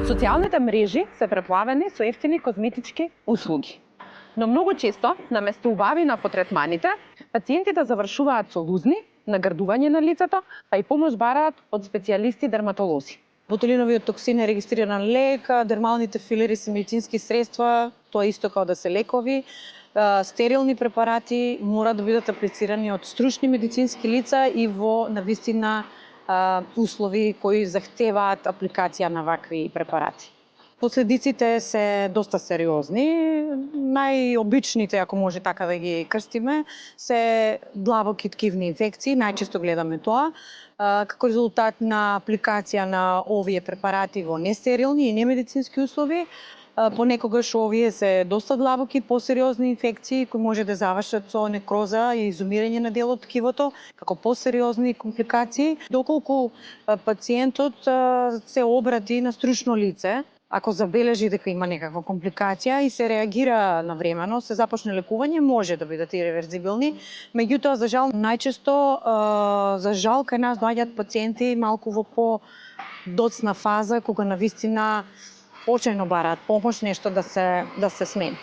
Социјалните мрежи се преплавени со ефтини козметички услуги. Но многу често, наместо убавина по третманите, пациентите завршуваат со лузни, нагрдување на лицето, па и помош бараат од специјалисти дерматолози. Ботулиновиот токсин е регистриран лек, дермалните филери се медицински средства, тоа исто како да се лекови. Стерилни препарати мора да бидат аплицирани од стручни медицински лица и во навистина услови кои захтеваат апликација на вакви препарати. Последиците се доста сериозни. Најобичните, ако може така да ги крстиме, се длабоки ткивни инфекции, најчесто гледаме тоа, како резултат на апликација на овие препарати во нестерилни и немедицински услови. Понекогаш овие се доста длабоки, посериозни инфекции кои може да завршат со некроза и изумирање на дел од ткивото, како посериозни компликации. Доколку пациентот се обрати на стручно лице, ако забележи дека има некаква компликација и се реагира навремено, се започне лекување, може да бидат иреверзибилни. Меѓутоа, за жал, најчесто, кај нас доаѓаат пациенти малку во по-доцна фаза, кога навистина очајно бараат помош, нешто да се смени.